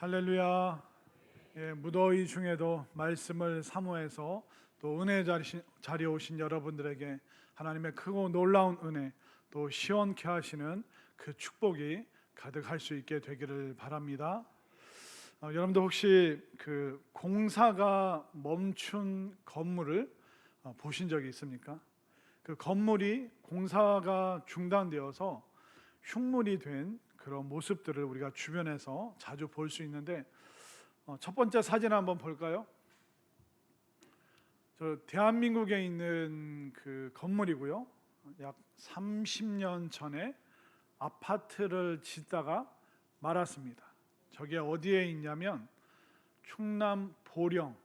할렐루야. 무더위 중에도 말씀을 사모해서 또 은혜 자리에 오신 여러분들에게 하나님의 크고 놀라운 은혜, 또 시원케 하시는 그 축복이 가득할 수 있게 되기를 바랍니다. 여러분들 혹시 그 공사가 멈춘 건물을 보신 적이 있습니까? 그 건물이 공사가 중단되어서 흉물이 된 그런 모습들을 우리가 주변에서 자주 볼 수 있는데, 첫 번째 사진 한번 볼까요? 저 대한민국에 있는 그 건물이고요. 약 30년 전에 아파트를 짓다가 말았습니다. 저게 어디에 있냐면 충남 보령,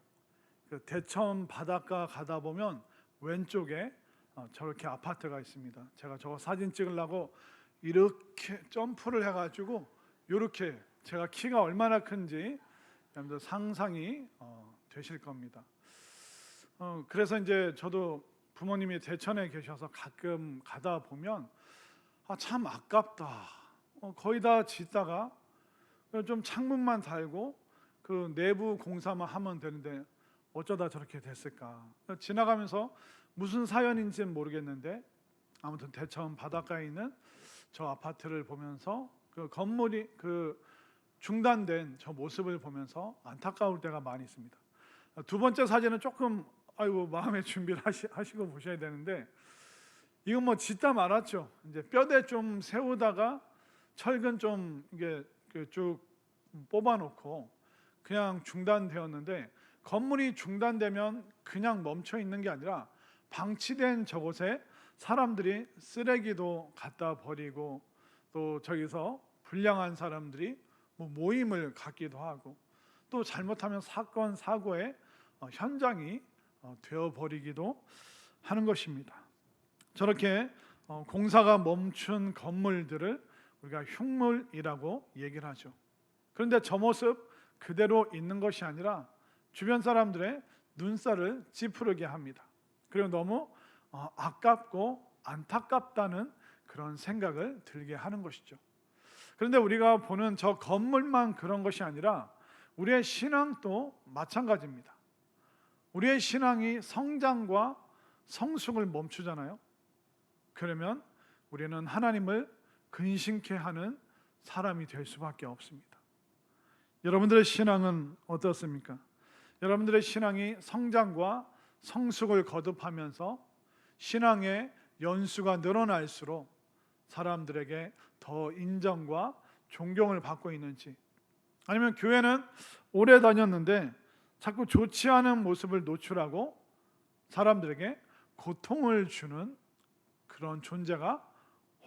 그 대천 바닷가 가다 보면 왼쪽에 저렇게 아파트가 있습니다. 제가 저거 사진 찍으려고 이렇게 점프를 해가지고, 이렇게 제가 키가 얼마나 큰지 여러분들 상상이 되실 겁니다. 그래서 이제 저도 부모님이 대천에 계셔서 가끔 가다 보면 참 아깝다. 거의 다 짓다가 좀 창문만 달고 그 내부 공사만 하면 되는데 어쩌다 저렇게 됐을까. 지나가면서 무슨 사연인지는 모르겠는데, 아무튼 대천 바닷가에 있는 저 아파트를 보면서 그 건물이 그 중단된 저 모습을 보면서 안타까울 때가 많이 있습니다. 두 번째 사진은 조금 마음의 준비를 하시고 보셔야 되는데, 이건 뭐 짓다 말았죠. 이제 뼈대 좀 세우다가 철근 좀 이게 쭉 뽑아놓고 그냥 중단되었는데, 건물이 중단되면 그냥 멈춰 있는 게 아니라 방치된 저곳에 사람들이 쓰레기도 갖다 버리고, 또 저기서 불량한 사람들이 모임을 갖기도 하고, 또 잘못하면 사건 사고의 현장이 되어 버리기도 하는 것입니다. 저렇게 공사가 멈춘 건물들을 우리가 흉물이라고 얘기를 하죠. 그런데 저 모습 그대로 있는 것이 아니라 주변 사람들의 눈살을 찌푸르게 합니다. 그리고 너무 아깝고 안타깝다는 그런 생각을 들게 하는 것이죠. 그런데 우리가 보는 저 건물만 그런 것이 아니라 우리의 신앙도 마찬가지입니다. 우리의 신앙이 성장과 성숙을 멈추잖아요. 그러면 우리는 하나님을 근심케 하는 사람이 될 수밖에 없습니다. 여러분들의 신앙은 어떻습니까? 여러분들의 신앙이 성장과 성숙을 거듭하면서 신앙의 연수가 늘어날수록 사람들에게 더 인정과 존경을 받고 있는지, 아니면 교회는 오래 다녔는데 자꾸 좋지 않은 모습을 노출하고 사람들에게 고통을 주는 그런 존재가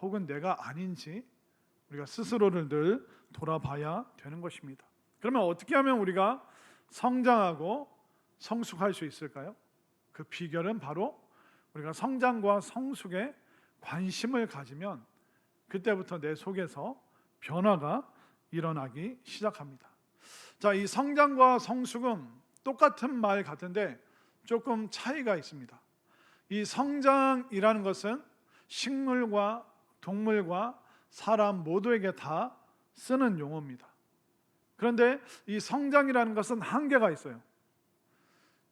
혹은 내가 아닌지 우리가 스스로를 늘 돌아봐야 되는 것입니다. 그러면 어떻게 하면 우리가 성장하고 성숙할 수 있을까요? 그 비결은 바로 우리가 성장과 성숙에 관심을 가지면 그때부터 내 속에서 변화가 일어나기 시작합니다. 자, 이 성장과 성숙은 똑같은 말 같은데 조금 차이가 있습니다. 이 성장이라는 것은 식물과 동물과 사람 모두에게 다 쓰는 용어입니다. 그런데 이 성장이라는 것은 한계가 있어요.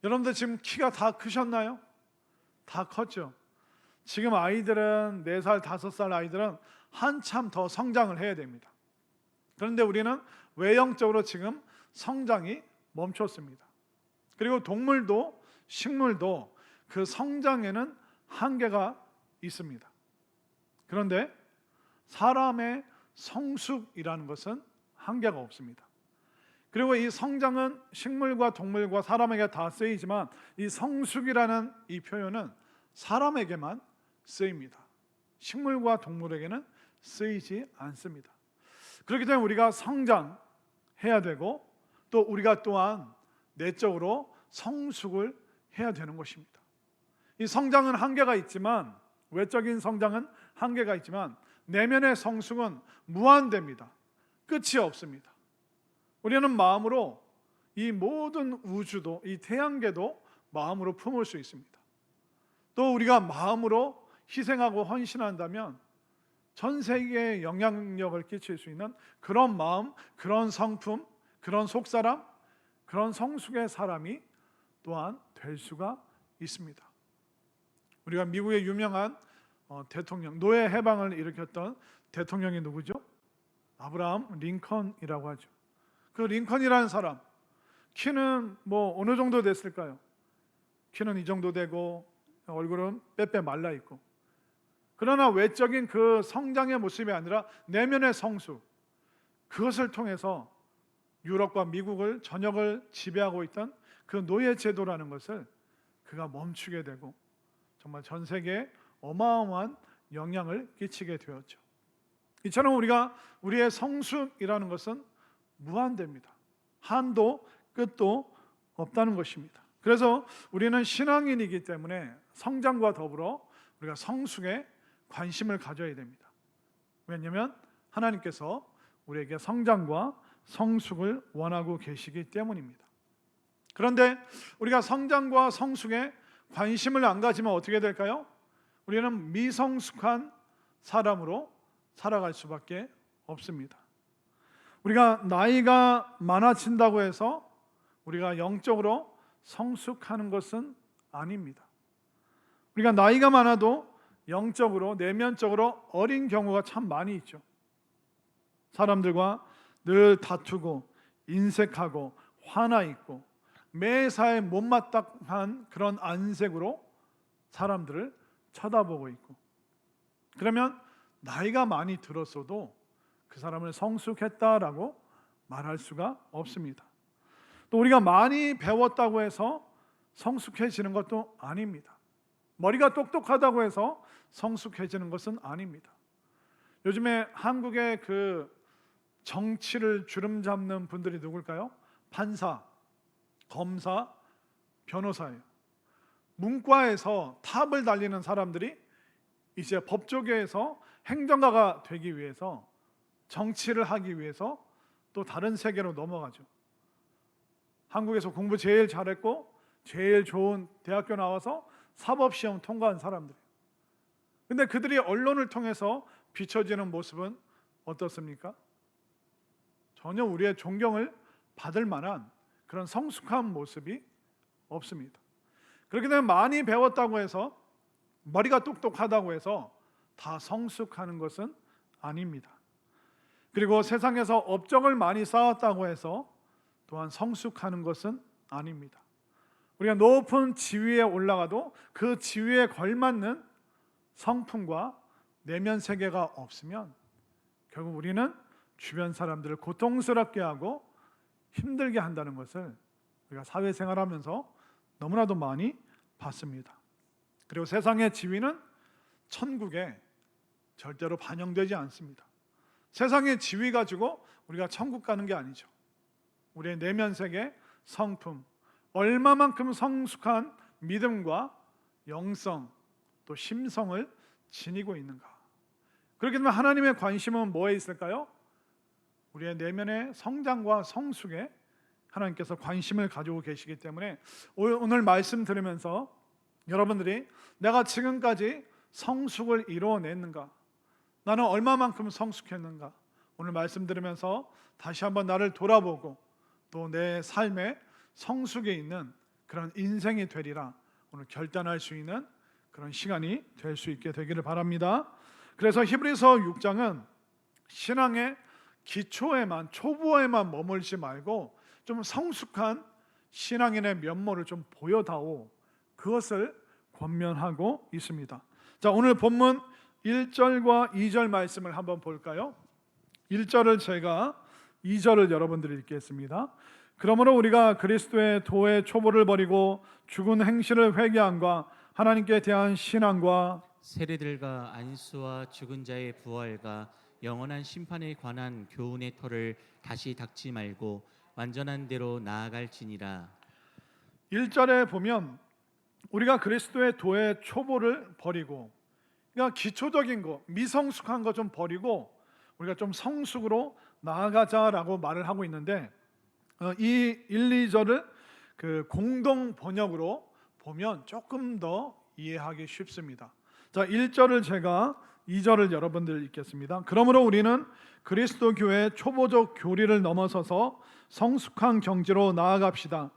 여러분들 지금 키가 다 크셨나요? 다 컸죠. 지금 아이들은 4살, 5살 아이들은 한참 더 성장을 해야 됩니다. 그런데 우리는 외형적으로 지금 성장이 멈췄습니다. 그리고 동물도 식물도 그 성장에는 한계가 있습니다. 그런데 사람의 성숙이라는 것은 한계가 없습니다. 그리고 이 성장은 식물과 동물과 사람에게 다 쓰이지만 이 성숙이라는 이 표현은 사람에게만 쓰입니다. 식물과 동물에게는 쓰이지 않습니다. 그렇기 때문에 우리가 성장해야 되고, 또 우리가 또한 내적으로 성숙을 해야 되는 것입니다. 이 성장은 한계가 있지만, 외적인 성장은 한계가 있지만 내면의 성숙은 무한대입니다. 끝이 없습니다. 우리는 마음으로 이 모든 우주도, 이 태양계도 마음으로 품을 수 있습니다. 또 우리가 마음으로 희생하고 헌신한다면 전 세계에 영향력을 끼칠 수 있는 그런 마음, 그런 성품, 그런 속사람, 그런 성숙의 사람이 또한 될 수가 있습니다. 우리가 미국의 유명한 대통령, 노예 해방을 일으켰던 대통령이 누구죠? 아브라함 링컨이라고 하죠. 그 링컨이라는 사람, 키는 뭐 어느 정도 됐을까요? 키는 이 정도 되고 얼굴은 빼빼 말라 있고, 그러나 외적인 그 성장의 모습이 아니라 내면의 성숙, 그것을 통해서 유럽과 미국을 전역을 지배하고 있던 그 노예 제도라는 것을 그가 멈추게 되고 정말 전 세계에 어마어마한 영향을 끼치게 되었죠. 이처럼 우리의 성숙이라는 것은 무한대입니다. 한도 끝도 없다는 것입니다. 그래서 우리는 신앙인이기 때문에 성장과 더불어 우리가 성숙에 관심을 가져야 됩니다. 왜냐하면 하나님께서 우리에게 성장과 성숙을 원하고 계시기 때문입니다. 그런데 우리가 성장과 성숙에 관심을 안 가지면 어떻게 될까요? 우리는 미성숙한 사람으로 살아갈 수밖에 없습니다. 우리가 나이가 많아진다고 해서 우리가 영적으로 성숙하는 것은 아닙니다. 우리가 나이가 많아도 영적으로, 내면적으로 어린 경우가 참 많이 있죠. 사람들과 늘 다투고 인색하고 화나 있고 매사에 못마땅한 그런 안색으로 사람들을 쳐다보고 있고, 그러면 나이가 많이 들었어도 그 사람을 성숙했다라고 말할 수가 없습니다. 또 우리가 많이 배웠다고 해서 성숙해지는 것도 아닙니다. 머리가 똑똑하다고 해서 성숙해지는 것은 아닙니다. 요즘에 한국의 그 정치를 주름잡는 분들이 누굴까요? 판사, 검사, 변호사예요. 문과에서 탑을 달리는 사람들이 이제 법조계에서 행정가가 되기 위해서, 정치를 하기 위해서 또 다른 세계로 넘어가죠. 한국에서 공부 제일 잘했고 제일 좋은 대학교 나와서 사법시험 통과한 사람들. 근데 그들이 언론을 통해서 비춰지는 모습은 어떻습니까? 전혀 우리의 존경을 받을 만한 그런 성숙한 모습이 없습니다. 그렇게 되면 많이 배웠다고 해서, 머리가 똑똑하다고 해서 다 성숙하는 것은 아닙니다. 그리고 세상에서 업적을 많이 쌓았다고 해서 또한 성숙하는 것은 아닙니다. 우리가 높은 지위에 올라가도 그 지위에 걸맞는 성품과 내면 세계가 없으면 결국 우리는 주변 사람들을 고통스럽게 하고 힘들게 한다는 것을 우리가 사회생활하면서 너무나도 많이 봤습니다. 그리고 세상의 지위는 천국에 절대로 반영되지 않습니다. 세상의 지위 가지고 우리가 천국 가는 게 아니죠. 우리의 내면 세계, 성품, 얼마만큼 성숙한 믿음과 영성, 또 심성을 지니고 있는가. 그렇게 되면 하나님의 관심은 뭐에 있을까요? 우리의 내면의 성장과 성숙에 하나님께서 관심을 가지고 계시기 때문에 오늘 말씀 들으면서 여러분들이 내가 지금까지 성숙을 이루어냈는가, 나는 얼마만큼 성숙했는가, 오늘 말씀 들으면서 다시 한번 나를 돌아보고 또 내 삶에 성숙에 있는 그런 인생이 되리라 오늘 결단할 수 있는 그런 시간이 될 수 있게 되기를 바랍니다. 그래서 히브리서 6장은 신앙의 기초에만, 초보에만 머물지 말고 좀 성숙한 신앙인의 면모를 좀 보여다오, 그것을 권면하고 있습니다. 자, 오늘 본문 1절과 2절 말씀을 한번 볼까요? 1절을 제가, 2절을 여러분들이 읽겠습니다. 그러므로 우리가 그리스도의 도의 초보를 버리고 죽은 행실을 회개함과 하나님께 대한 신앙과 세례들과 안수와 죽은 자의 부활과 영원한 심판에 관한 교훈의 터를 다시 닦지 말고 완전한 대로 나아갈지니라. 1절에 보면 우리가 그리스도의 도의 초보를 버리고, 그러니까 기초적인 거, 미성숙한 거 좀 버리고 우리가 좀 성숙으로 나아가자라고 말을 하고 있는데, 이 1, 2절을 그 공동 번역으로 보면 조금 더 이해하기 쉽습니다. 자, 1절을 제가 2절을 여러분들 읽겠습니다. 그러므로 우리는 그리스도 교회의 초보적 교리를 넘어서서 성숙한 경지로 나아갑시다.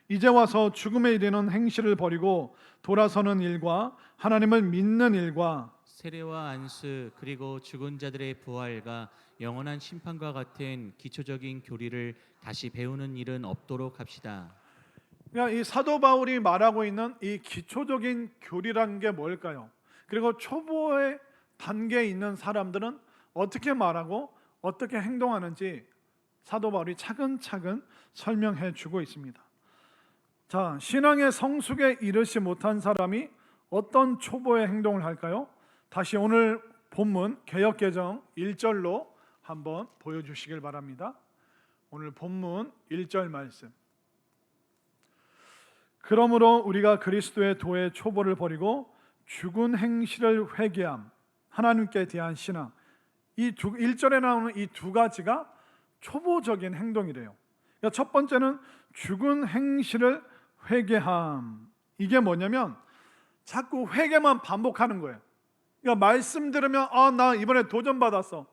이제 와서 죽음에 이르는 행실을 버리고 돌아서는 일과 하나님을 믿는 일과 세례와 안수 그리고 죽은 자들의 부활과 영원한 심판과 같은 기초적인 교리를 다시 배우는 일은 없도록 합시다. 그러니까 이 사도 바울이 말하고 있는 이 기초적인 교리라는 게 뭘까요? 그리고 초보의 단계에 있는 사람들은 어떻게 말하고 어떻게 행동하는지 사도 바울이 차근차근 설명해 주고 있습니다. 자, 신앙의 성숙에 이르지 못한 사람이 어떤 초보의 행동을 할까요? 다시 오늘 본문 개역개정 1절로 한번 보여주시길 바랍니다. 오늘 본문 1절 말씀. 그러므로 우리가 그리스도의 도의 초보를 버리고 죽은 행실을 회개함, 하나님께 대한 신앙, 이 1절에 나오는 이 두 가지가 초보적인 행동이래요. 그러니까 첫 번째는 죽은 행실을 회개함. 이게 뭐냐면 자꾸 회개만 반복하는 거예요. 그러니까 말씀 들으면 나 이번에 도전 받았어.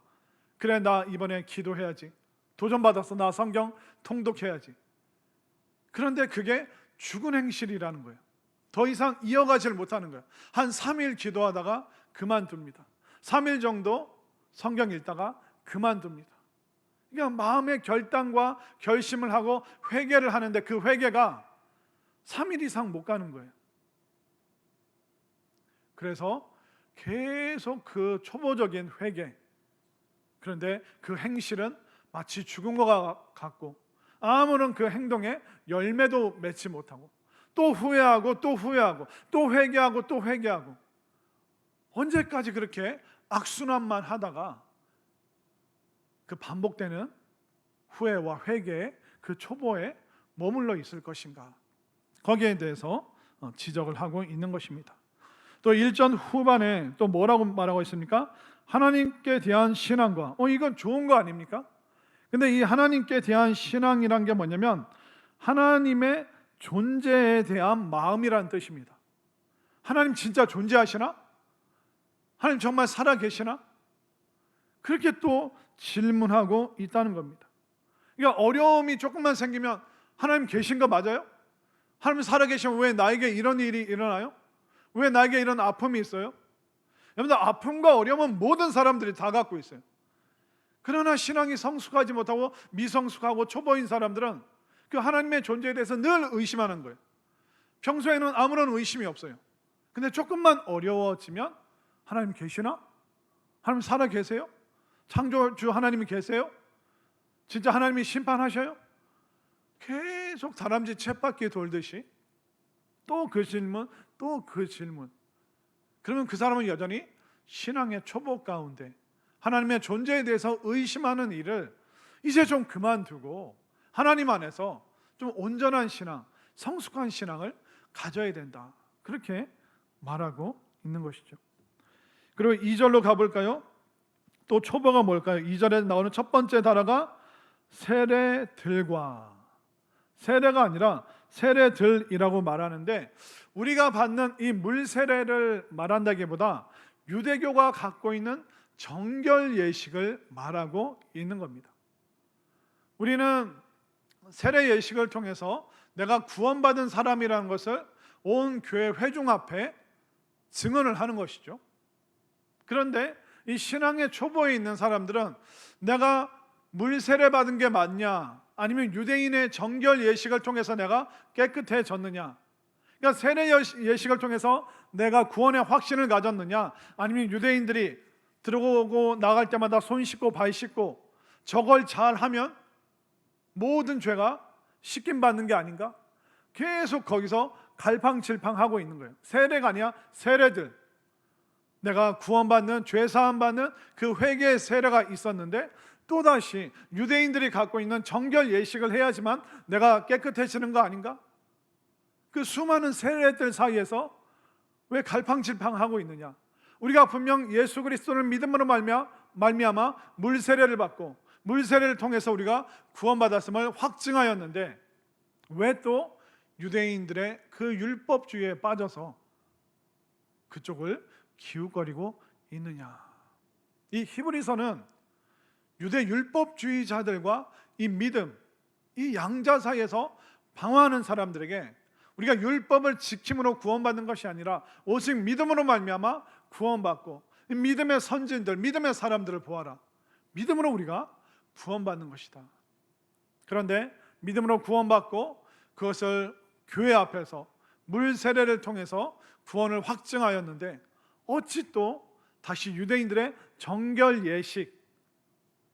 그래, 나 이번에 기도해야지. 도전 받았어. 나 성경 통독해야지. 그런데 그게 죽은 행실이라는 거예요. 더 이상 이어가질 못하는 거예요. 한 3일 기도하다가 그만둡니다. 3일 정도 성경 읽다가 그만둡니다. 그러니까 마음의 결단과 결심을 하고 회개를 하는데 그 회개가 3일 이상 못 가는 거예요. 그래서 계속 그 초보적인 회개, 그런데 그 행실은 마치 죽은 것 같고 아무런 그 행동에 열매도 맺지 못하고 또 후회하고 또 후회하고 또 회개하고 또 회개하고 언제까지 그렇게 악순환만 하다가 그 반복되는 후회와 회개의 그 초보에 머물러 있을 것인가, 거기에 대해서 지적을 하고 있는 것입니다. 또 1절 후반에 또 뭐라고 말하고 있습니까? 하나님께 대한 신앙과 이건 좋은 거 아닙니까? 근데 이 하나님께 대한 신앙이란 게 뭐냐면 하나님의 존재에 대한 마음이라는 뜻입니다. 하나님 진짜 존재하시나? 하나님 정말 살아 계시나? 그렇게 또 질문하고 있다는 겁니다. 그러니까 어려움이 조금만 생기면 하나님 계신 거 맞아요? 하나님 살아 계시면 왜 나에게 이런 일이 일어나요? 왜 나에게 이런 아픔이 있어요? 여러분들, 아픔과 어려움은 모든 사람들이 다 갖고 있어요. 그러나 신앙이 성숙하지 못하고 미성숙하고 초보인 사람들은 그 하나님의 존재에 대해서 늘 의심하는 거예요. 평소에는 아무런 의심이 없어요. 근데 조금만 어려워지면 하나님 계시나? 하나님 살아 계세요? 창조주 하나님이 계세요? 진짜 하나님이 심판하셔요? 계속 다람쥐 쳇바퀴 돌듯이 또 그 질문, 또 그 질문. 그러면 그 사람은 여전히 신앙의 초보 가운데 하나님의 존재에 대해서 의심하는 일을 이제 좀 그만두고 하나님 안에서 좀 온전한 신앙, 성숙한 신앙을 가져야 된다, 그렇게 말하고 있는 것이죠. 그리고 2절로 가볼까요? 또 초보가 뭘까요? 2절에 나오는 첫 번째 단어가 세례들과, 세례가 아니라 세례들이라고 말하는데 우리가 받는 이 물세례를 말한다기보다 유대교가 갖고 있는 정결 예식을 말하고 있는 겁니다. 우리는 세례 예식을 통해서 내가 구원받은 사람이라는 것을 온 교회 회중 앞에 증언을 하는 것이죠. 그런데 이 신앙의 초보에 있는 사람들은 내가 물세례 받은 게 맞냐, 아니면 유대인의 정결 예식을 통해서 내가 깨끗해졌느냐, 그러니까 세례 예식을 통해서 내가 구원의 확신을 가졌느냐, 아니면 유대인들이 들어오고 나갈 때마다 손 씻고 발 씻고 저걸 잘하면 모든 죄가 씻김 받는 게 아닌가, 계속 거기서 갈팡질팡하고 있는 거예요. 세례가 아니야 세례들. 내가 구원받는, 죄사함 받는 그 회개의 세례가 있었는데 또다시 유대인들이 갖고 있는 정결 예식을 해야지만 내가 깨끗해지는 거 아닌가? 그 수많은 세례들 사이에서 왜 갈팡질팡하고 있느냐? 우리가 분명 예수 그리스도를 믿음으로 말미암아 물세례를 받고 물세례를 통해서 우리가 구원받았음을 확증하였는데 왜 또 유대인들의 그 율법주의에 빠져서 그쪽을 기웃거리고 있느냐? 이 히브리서는 유대 율법주의자들과 이 믿음, 이 양자 사이에서 방황하는 사람들에게 우리가 율법을 지킴으로 구원받는 것이 아니라 오직 믿음으로 말미암아 구원받고 이 믿음의 선진들, 믿음의 사람들을 보아라. 믿음으로 우리가 구원받는 것이다. 그런데 믿음으로 구원받고 그것을 교회 앞에서 물 세례를 통해서 구원을 확증하였는데 어찌 또 다시 유대인들의 정결 예식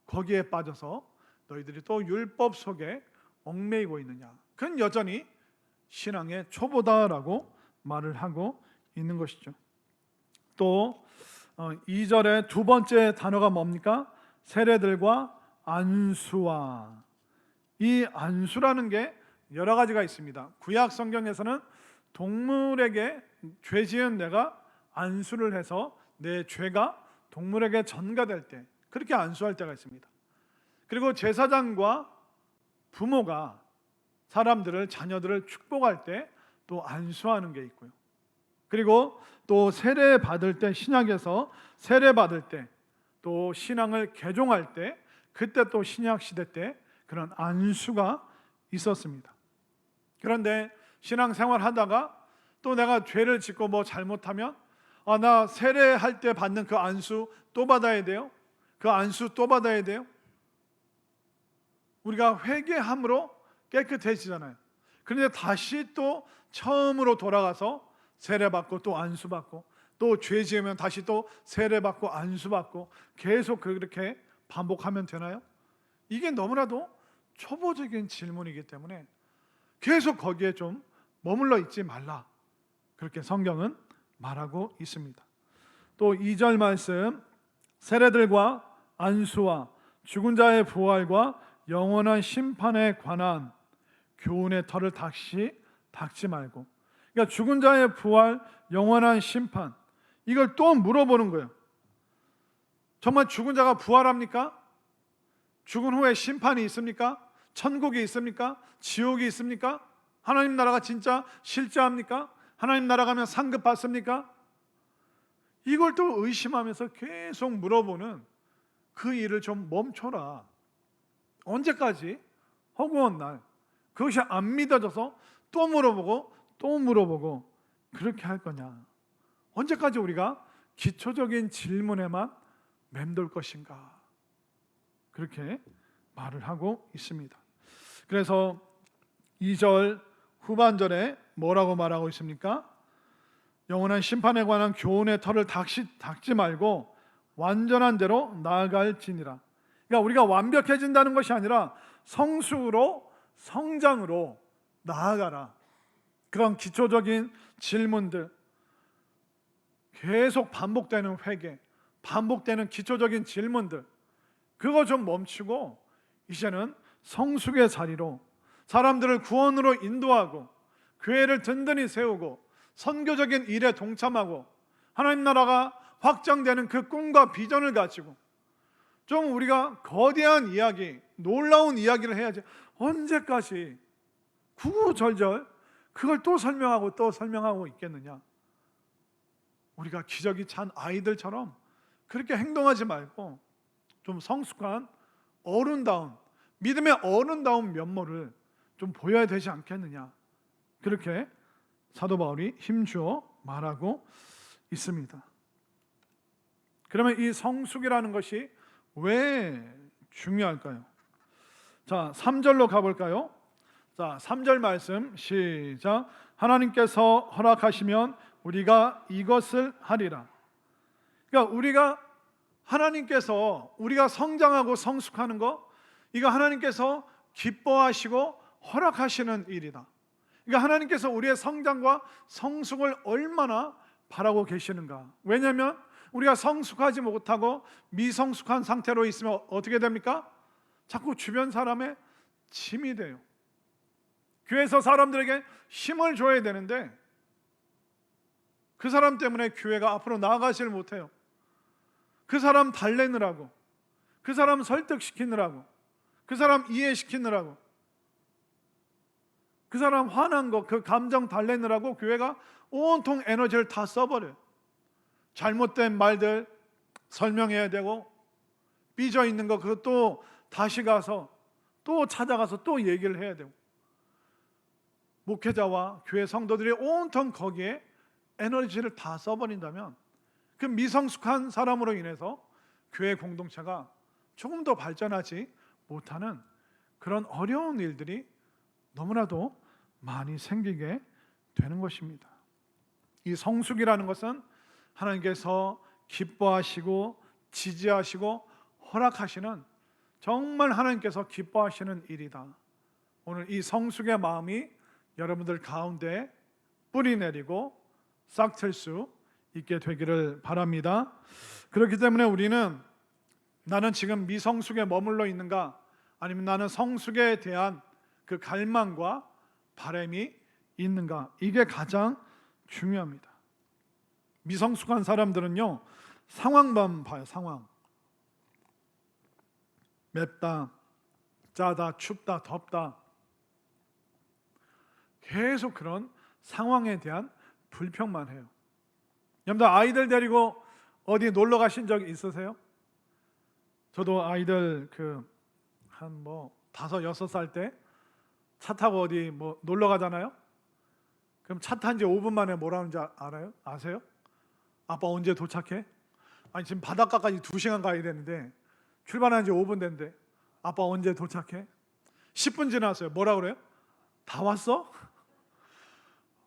거기에 빠져서 너희들이 또 율법 속에 얽매이고 있느냐. 그건 여전히 신앙의 초보다라고 말을 하고 있는 것이죠. 또 2절의 두 번째 단어가 뭡니까? 세례들과 안수와. 이 안수라는 게 여러 가지가 있습니다. 구약 성경에서는 동물에게 죄 지은 내가 안수를 해서 내 죄가 동물에게 전가될 때 그렇게 안수할 때가 있습니다. 그리고 제사장과 부모가 사람들을, 자녀들을 축복할 때 또 안수하는 게 있고요. 그리고 또 세례 받을 때, 신약에서 세례 받을 때, 또 신앙을 개종할 때, 그때 또 신약 시대 때 그런 안수가 있었습니다. 그런데 신앙생활 하다가 또 내가 죄를 짓고 뭐 잘못하면 나 세례할 때 받는 그 안수 또 받아야 돼요? 그 안수 또 받아야 돼요? 우리가 회개함으로 깨끗해지잖아요. 그런데 다시 또 처음으로 돌아가서 세례받고 또 안수받고 또 죄 지으면 다시 또 세례받고 안수받고 계속 그렇게 반복하면 되나요? 이게 너무나도 초보적인 질문이기 때문에 계속 거기에 좀 머물러 있지 말라, 그렇게 성경은 말하고 있습니다. 또 2절 말씀, 세례들과 안수와 죽은 자의 부활과 영원한 심판에 관한 교훈의 털을 닥지 말고. 그러니까 죽은 자의 부활, 영원한 심판, 이걸 또 물어보는 거예요. 정말 죽은 자가 부활합니까? 죽은 후에 심판이 있습니까? 천국이 있습니까? 지옥이 있습니까? 하나님 나라가 진짜 실제합니까? 하나님 나라 가면 상급 받습니까? 이걸 또 의심하면서 계속 물어보는 그 일을 좀 멈춰라. 언제까지 허구한 날 그것이 안 믿어져서 또 물어보고 그렇게 할 거냐? 언제까지 우리가 기초적인 질문에만 맴돌 것인가? 그렇게 말을 하고 있습니다. 그래서 2절 후반절에 뭐라고 말하고 있습니까? 영원한 심판에 관한 교훈의 털을 닥지 말고 완전한 대로 나아갈지니라. 그러니까 우리가 완벽해진다는 것이 아니라 성숙으로, 성장으로 나아가라. 그런 기초적인 질문들, 계속 반복되는 회개, 반복되는 기초적인 질문들, 그거 좀 멈추고 이제는 성숙의 자리로 사람들을 구원으로 인도하고 교회를 든든히 세우고 선교적인 일에 동참하고 하나님 나라가 확장되는 그 꿈과 비전을 가지고 좀 우리가 거대한 이야기, 놀라운 이야기를 해야지 언제까지 구구절절 그걸 또 설명하고 있겠느냐? 우리가 기저귀 찬 아이들처럼 그렇게 행동하지 말고 좀 성숙한 어른다운, 믿음의 어른다운 면모를 좀 보여야 되지 않겠느냐? 그렇게 사도 바울이 힘주어 말하고 있습니다. 그러면 이 성숙이라는 것이 왜 중요할까요? 자, 3절로 가볼까요? 자, 3절 말씀 시작. 하나님께서 허락하시면 우리가 이것을 하리라. 그러니까 하나님께서 우리가 성장하고 성숙하는 거, 이거 하나님께서 기뻐하시고 허락하시는 일이다. 그러니까 하나님께서 우리의 성장과 성숙을 얼마나 바라고 계시는가. 왜냐하면 우리가 성숙하지 못하고 미성숙한 상태로 있으면 어떻게 됩니까? 자꾸 주변 사람의 짐이 돼요. 교회에서 사람들에게 힘을 줘야 되는데 그 사람 때문에 교회가 앞으로 나아가질 못해요. 그 사람 달래느라고, 그 사람 설득시키느라고, 그 사람 이해시키느라고, 그 사람 화난 거, 그 감정 달래느라고 교회가 온통 에너지를 다 써버려요. 잘못된 말들, 설명해야 되고, 삐져 있는 거 그것도 다시 가서 또 찾아가서 또 얘기를 해야 되고, 목회자와 교회 성도들이 온통 거기에 에너지를 다 써버린다면 그 미성숙한 사람으로 인해서 교회 공동체가 조금 더 발전하지 못하는 그런 어려운 일들이 너무나도 많이 생기게 되는 것입니다. 이 성숙이라는 것은 하나님께서 기뻐하시고 지지하시고 허락하시는, 정말 하나님께서 기뻐하시는 일이다. 오늘 이 성숙의 마음이 여러분들 가운데 뿌리 내리고 싹틀 수 있게 되기를 바랍니다. 그렇기 때문에 우리는 나는 지금 미성숙에 머물러 있는가, 아니면 나는 성숙에 대한 그 갈망과 바람이 있는가, 이게 가장 중요합니다. 미성숙한 사람들은요, 상황만 봐요. 상황. 맵다, 짜다, 춥다, 덥다, 계속 그런 상황에 대한 불평만 해요. 여러분들 아이들 데리고 어디 놀러 가신 적 있으세요? 저도 아이들 한 5, 6살 때 차 타고 어디 놀러 가잖아요. 그럼 차 탄 지 5분 만에 뭐라 하는지 알아요? 아세요? 아빠 언제 도착해? 아니 지금 바닷가까지 2시간 가야 되는데 출발한 지 5분 됐는데 아빠 언제 도착해? 10분 지났어요. 뭐라 그래요? 다 왔어?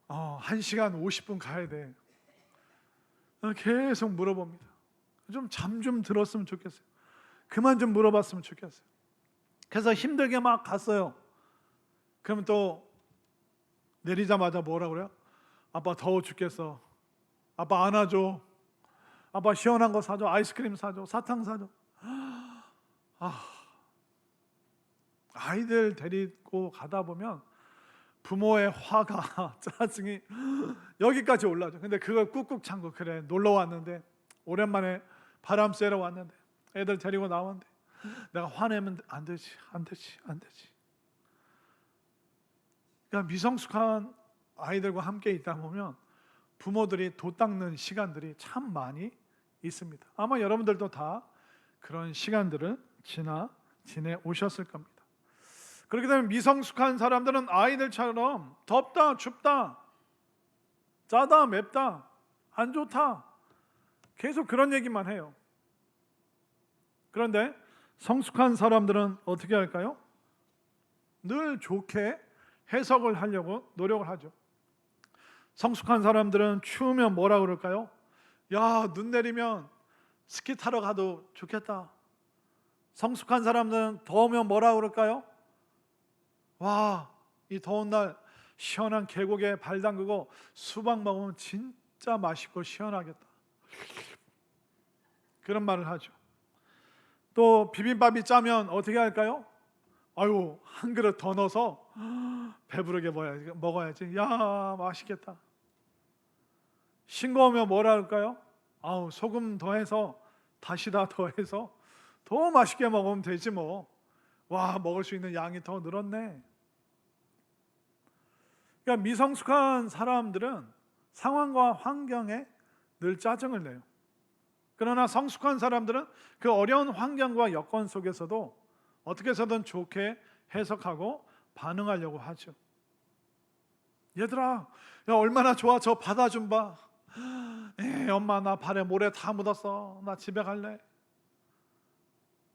1시간 50분 가야 돼. 계속 물어봅니다. 좀 잠 좀 들었으면 좋겠어요. 그만 좀 물어봤으면 좋겠어요. 그래서 힘들게 막 갔어요. 그러면 또 내리자마자 뭐라 그래요? 아빠 더워 죽겠어. 아빠 안아줘. 아빠 시원한 거 사줘. 아이스크림 사줘. 사탕 사줘. 아이들 데리고 가다 보면 부모의 화가 짜증이 여기까지 올라오죠. 근데 그걸 꾹꾹 참고, 그래 놀러 왔는데 오랜만에 바람 쐬러 왔는데 애들 데리고 나왔는데 내가 화내면 안 되지. 그러니까 미성숙한 아이들과 함께 있다 보면 부모들이 도 닦는 시간들이 참 많이 있습니다. 아마 여러분들도 다 그런 시간들을 지내 오셨을 겁니다. 그렇기 때문에 미성숙한 사람들은 아이들처럼 덥다, 춥다, 짜다, 맵다, 안 좋다, 계속 그런 얘기만 해요. 그런데 성숙한 사람들은 어떻게 할까요? 늘 좋게 해석을 하려고 노력을 하죠. 성숙한 사람들은 추우면 뭐라 그럴까요? 야, 눈 내리면 스키 타러 가도 좋겠다. 성숙한 사람들은 더우면 뭐라 그럴까요? 와, 이 더운 날 시원한 계곡에 발 담그고 수박 먹으면 진짜 맛있고 시원하겠다. 그런 말을 하죠. 또 비빔밥이 짜면 어떻게 할까요? 아유, 한 그릇 더 넣어서 배부르게 먹어야지. 야, 맛있겠다. 싱거우면 뭐라 할까요? 아우, 소금 더해서 다시다 더해서 더 맛있게 먹으면 되지 뭐. 와, 먹을 수 있는 양이 더 늘었네. 그러니까 미성숙한 사람들은 상황과 환경에 늘 짜증을 내요. 그러나 성숙한 사람들은 그 어려운 환경과 여건 속에서도 어떻게 해서든 좋게 해석하고 반응하려고 하죠. 얘들아, 야, 얼마나 좋아. 저 바다 좀 봐. 엄마 나 발에 모래 다 묻었어. 나 집에 갈래.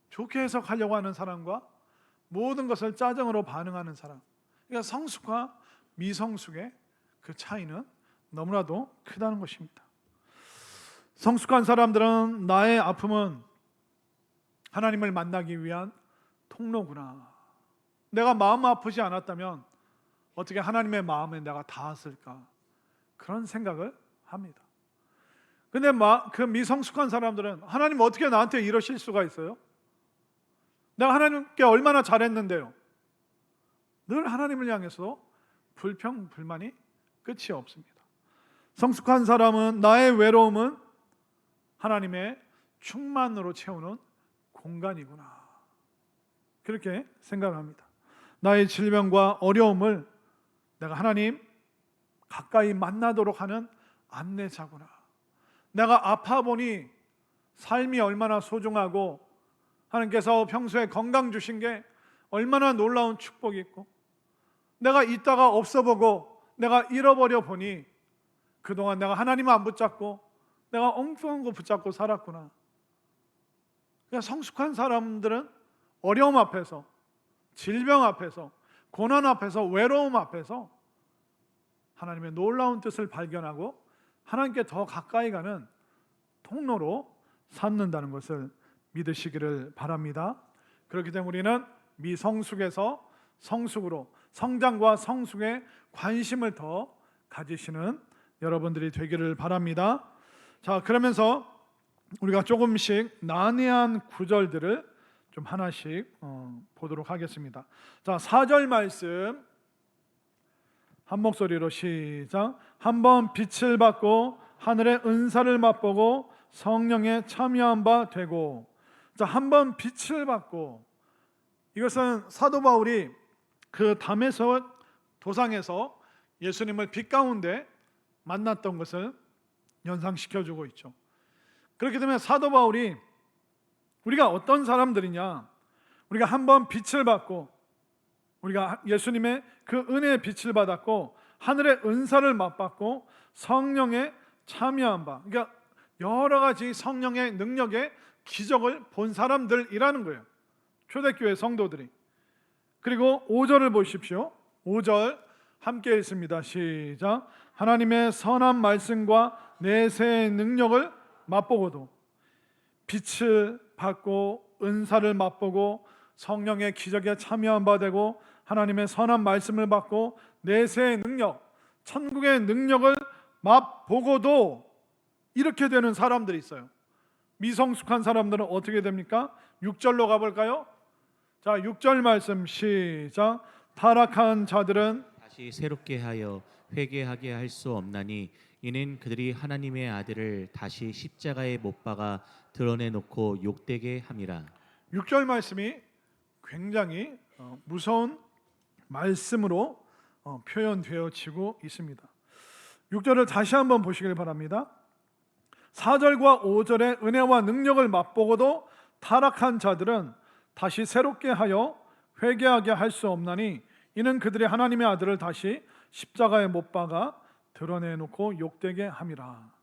좋게 해석하려고 하는 사람과 모든 것을 짜증으로 반응하는 사람. 그러니까 성숙과 미성숙의 그 차이는 너무나도 크다는 것입니다. 성숙한 사람들은 나의 아픔은 하나님을 만나기 위한 통로구나. 내가 마음 아프지 않았다면 어떻게 하나님의 마음에 내가 닿았을까? 그런 생각을 합니다. 근데 그 미성숙한 사람들은 하나님 어떻게 나한테 이러실 수가 있어요? 내가 하나님께 얼마나 잘했는데요. 늘 하나님을 향해서 불평, 불만이 끝이 없습니다. 성숙한 사람은 나의 외로움은 하나님의 충만으로 채우는 공간이구나. 그렇게 생각을 합니다. 나의 질병과 어려움을 내가 하나님 가까이 만나도록 하는 안내자구나. 내가 아파 보니 삶이 얼마나 소중하고 하나님께서 평소에 건강 주신 게 얼마나 놀라운 축복이 있고 내가 있다가 없어보고 내가 잃어버려 보니 그동안 내가 하나님을 안 붙잡고 내가 엉뚱한 거 붙잡고 살았구나. 그러니까 성숙한 사람들은 어려움 앞에서, 질병 앞에서, 고난 앞에서, 외로움 앞에서 하나님의 놀라운 뜻을 발견하고 하나님께 더 가까이 가는 통로로 삼는다는 것을 믿으시기를 바랍니다. 그렇기 때문에 우리는 미성숙에서 성숙으로, 성장과 성숙에 관심을 더 가지시는 여러분들이 되기를 바랍니다. 자, 그러면서 우리가 조금씩 난해한 구절들을 좀 하나씩 보도록 하겠습니다. 자, 4절 말씀 한 목소리로 시작. 한번 빛을 받고 하늘의 은사를 맛보고 성령에 참여한 바 되고. 자, 한번 빛을 받고, 이것은 사도 바울이 그 다메섹 도상에서 예수님을 빛 가운데 만났던 것을 연상시켜주고 있죠. 그렇기 때문에 사도 바울이 우리가 어떤 사람들이냐, 우리가 한번 빛을 받고 우리가 예수님의 그 은혜의 빛을 받았고 하늘의 은사를 맛봤고 성령에 참여한 바, 그러니까 여러 가지 성령의 능력의 기적을 본 사람들이라는 거예요, 초대교회 성도들이. 그리고 5절을 보십시오. 5절 함께 읽습니다. 시작. 하나님의 선한 말씀과 내세의 능력을 맛보고도, 빛을 받고 은사를 맛보고 성령의 기적에 참여한 바 되고 하나님의 선한 말씀을 받고 내세의 능력, 천국의 능력을 맛보고도 이렇게 되는 사람들이 있어요. 미성숙한 사람들은 어떻게 됩니까? 6절로 가볼까요? 자, 6절 말씀 시작. 타락한 자들은 다시 새롭게 하여 회개하게 할 수 없나니 이는 그들이 하나님의 아들을 다시 십자가에 못 박아 드러내놓고 욕되게 함이라. 6절 말씀이 굉장히 무서운 말씀으로 표현되어지고 있습니다. 6절을 다시 한번 보시길 바랍니다. 4절과 5절의 은혜와 능력을 맛보고도 타락한 자들은 다시 새롭게 하여 회개하게 할 수 없나니 이는 그들이 하나님의 아들을 다시 십자가에 못 박아 드러내놓고 욕되게 함이라.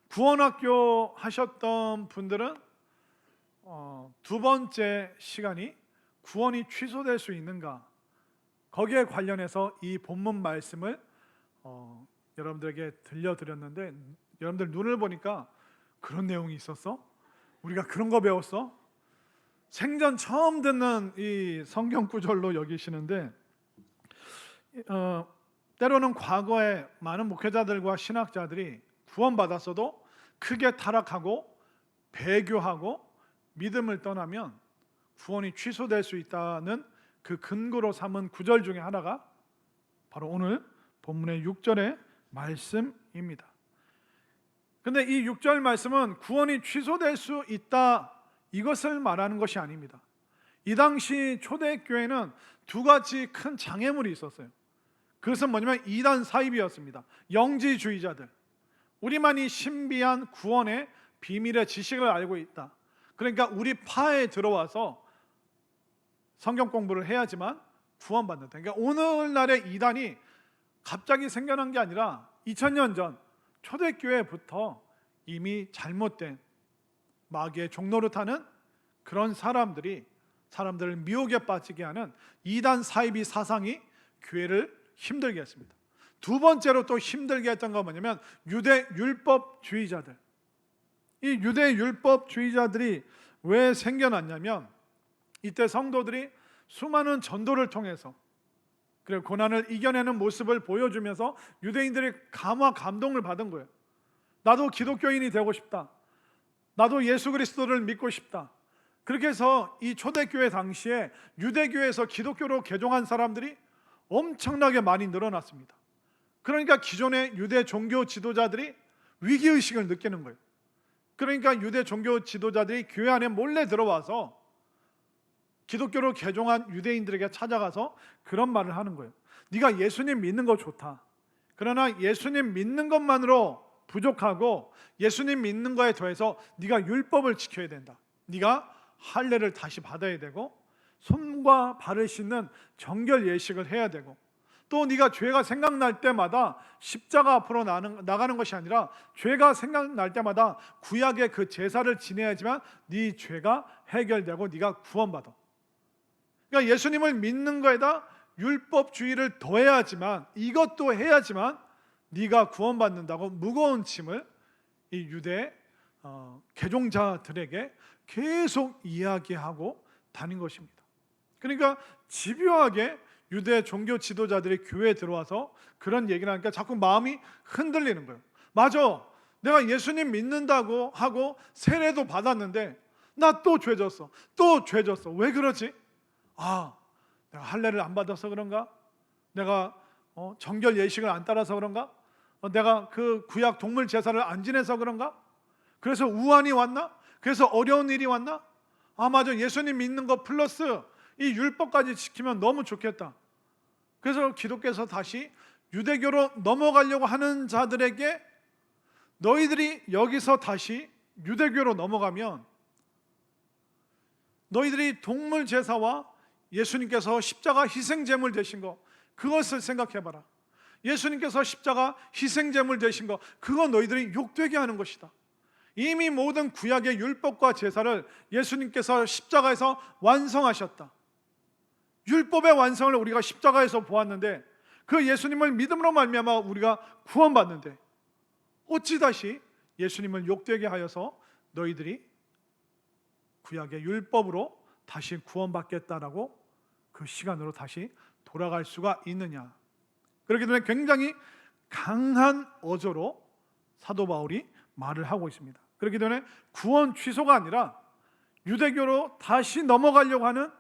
구원학교 하셨던 분들은 두 번째 시간이 구원이 취소될 수 있는가, 거기에 관련해서 이 본문 말씀을 여러분들에게 들려드렸는데, 여러분들 눈을 보니까 그런 내용이 있었어? 우리가 그런 거 배웠어? 생전 처음 듣는 이 성경 구절로 여기시는데, 때로는 과거에 많은 목회자들과 신학자들이 구원받았어도 크게 타락하고 배교하고 믿음을 떠나면 구원이 취소될 수 있다는 그 근거로 삼은 구절 중에 하나가 바로 오늘 본문의 6절의 말씀입니다. 근데 이 6절 말씀은 구원이 취소될 수 있다, 이것을 말하는 것이 아닙니다. 이 당시 초대교회는 두 가지 큰 장애물이 있었어요. 그것은 뭐냐면 이단 사입이었습니다. 영지주의자들, 우리만이 신비한 구원의 비밀의 지식을 알고 있다, 그러니까 우리 파에 들어와서 성경 공부를 해야지만 구원받는다. 그러니까 오늘날의 이단이 갑자기 생겨난 게 아니라 2000년 전 초대교회부터 이미 잘못된 마귀의 종노릇하는 그런 사람들을 미혹에 빠지게 하는 이단 사이비 사상이 교회를 힘들게 했습니다. 두 번째로 또 힘들게 했던 건 뭐냐면 유대 율법주의자들. 이 유대 율법주의자들이 왜 생겨났냐면 이때 성도들이 수많은 전도를 통해서 그리고 고난을 이겨내는 모습을 보여주면서 유대인들이 감동을 받은 거예요. 나도 기독교인이 되고 싶다, 나도 예수 그리스도를 믿고 싶다. 그렇게 해서 이 초대교회 당시에 유대교회에서 기독교로 개종한 사람들이 엄청나게 많이 늘어났습니다. 그러니까 기존의 유대 종교 지도자들이 위기의식을 느끼는 거예요. 그러니까 유대 종교 지도자들이 교회 안에 몰래 들어와서 기독교로 개종한 유대인들에게 찾아가서 그런 말을 하는 거예요. 네가 예수님 믿는 거 좋다, 그러나 예수님 믿는 것만으로 부족하고 예수님 믿는 거에 더해서 네가 율법을 지켜야 된다. 네가 할례를 다시 받아야 되고 손과 발을 씻는 정결 예식을 해야 되고 또 네가 죄가 생각날 때마다 십자가 앞으로 나가는 것이 아니라 죄가 생각날 때마다 구약의 그 제사를 지내야지만 네 죄가 해결되고 네가 구원받아. 그러니까 예수님을 믿는 거에다 율법주의를 더해야지만 이것도 해야지만 네가 구원받는다고 무거운 짐을 이 유대 개종자들에게 계속 이야기하고 다닌 것입니다. 그러니까 집요하게 유대 종교 지도자들이 교회에 들어와서 그런 얘기를 하니까 자꾸 마음이 흔들리는 거예요. 맞아, 내가 예수님 믿는다고 하고 세례도 받았는데 나 또 죄졌어. 또 죄졌어. 왜 그러지? 내가 할례를 안 받아서 그런가? 내가 정결 예식을 안 따라서 그런가? 내가 그 구약 동물 제사를 안 지내서 그런가? 그래서 우환이 왔나? 그래서 어려운 일이 왔나? 맞아, 예수님 믿는 거 플러스 이 율법까지 지키면 너무 좋겠다. 그래서 기독교에서 다시 유대교로 넘어가려고 하는 자들에게 너희들이 여기서 다시 유대교로 넘어가면 너희들이 동물 제사와 예수님께서 십자가 희생제물 되신 거 그것을 생각해봐라. 예수님께서 십자가 희생제물 되신 거 그거 너희들이 욕되게 하는 것이다. 이미 모든 구약의 율법과 제사를 예수님께서 십자가에서 완성하셨다. 율법의 완성을 우리가 십자가에서 보았는데 그 예수님을 믿음으로 말미암아 우리가 구원받는데 어찌 다시 예수님을 욕되게 하여서 너희들이 구약의 율법으로 다시 구원받겠다라고 그 시간으로 다시 돌아갈 수가 있느냐. 그렇기 때문에 굉장히 강한 어조로 사도 바울이 말을 하고 있습니다. 그렇기 때문에 구원 취소가 아니라 유대교로 다시 넘어가려고 하는